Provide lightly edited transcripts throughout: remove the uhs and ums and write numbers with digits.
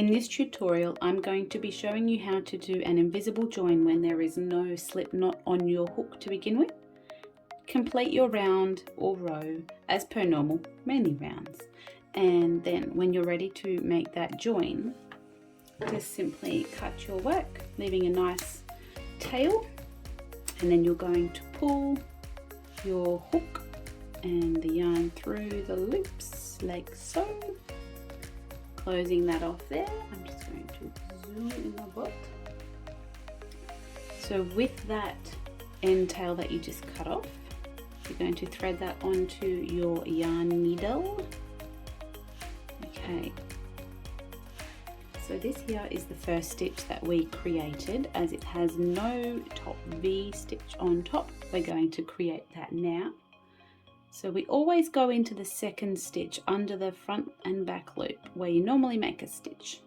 In this tutorial, I'm going to be showing you how to do an invisible join when there is no slip knot on your hook to begin with. Complete your round or row as per normal, mainly rounds. And then when you're ready to make that join, just simply cut your work, leaving a nice tail. And then you're going to pull your hook and the yarn through the loops like so. Closing that off there, I'm just going to zoom in the book. So with that end tail that you just cut off, you're going to thread that onto your yarn needle. Okay, so this here is the first stitch that we created. As it has no top V stitch on top, we're going to create that now. So we always go into the second stitch under the front and back loop where you normally make a stitch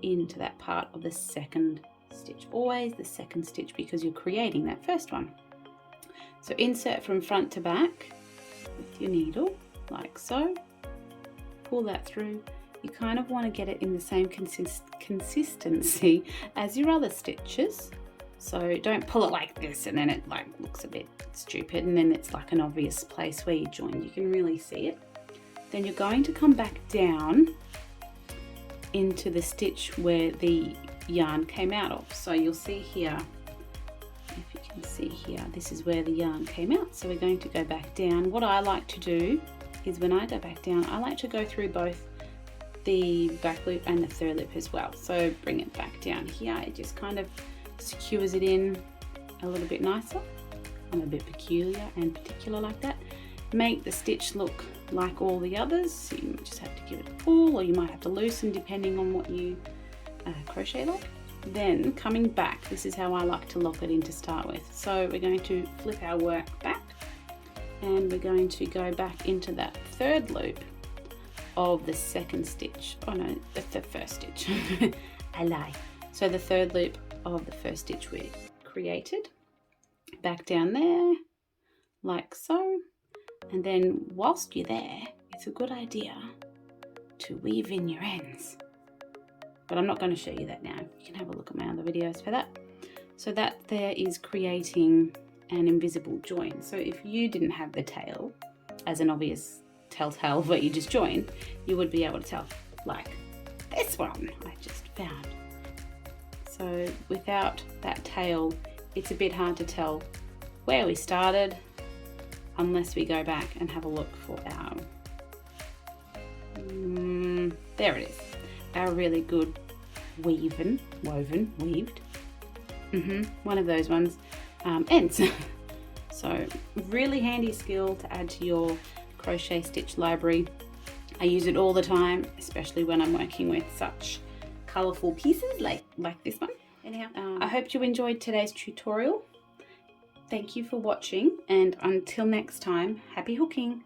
into that part of the second stitch. Always the second stitch because you're creating that first one. So insert from front to back with your needle like so. Pull that through. You kind of want to get it in the same consistency as your other stitches. So don't pull it like this and then it like looks a bit stupid and then it's like an obvious place where you join. You can really see it. Then you're going to come back down into the stitch where the yarn came out of. So you'll see here, if you can see here, this is where the yarn came out. So we're going to go back down. What I like to do is when I go back down, I like to go through both the back loop and the third loop as well. So bring it back down here. It just kind of secures it in a little bit nicer. I'm a bit peculiar and particular like that. Make the stitch look like all the others. So you just have to give it a pull or you might have to loosen depending on what you crochet like. Then coming back, this is how I like to lock it in to start with. So we're going to flip our work back and we're going to go back into that third loop of the second stitch. Oh no, the first stitch. I lie. So the third loop of the first stitch we created, back down there like so, and then whilst you're there it's a good idea to weave in your ends, but I'm not going to show you that now. You can have a look at my other videos for that. So that there is creating an invisible join. So if you didn't have the tail as an obvious telltale where you just join, you would be able to tell, like this one I just found. So without that tail, it's a bit hard to tell where we started unless we go back and have a look for our, there it is, our really good weaved, one of those ones, ends. So really handy skill to add to your crochet stitch library. I use it all the time, especially when I'm working with such colourful pieces like this one. Anyhow, I hope you enjoyed today's tutorial. Thank you for watching, and until next time, happy hooking!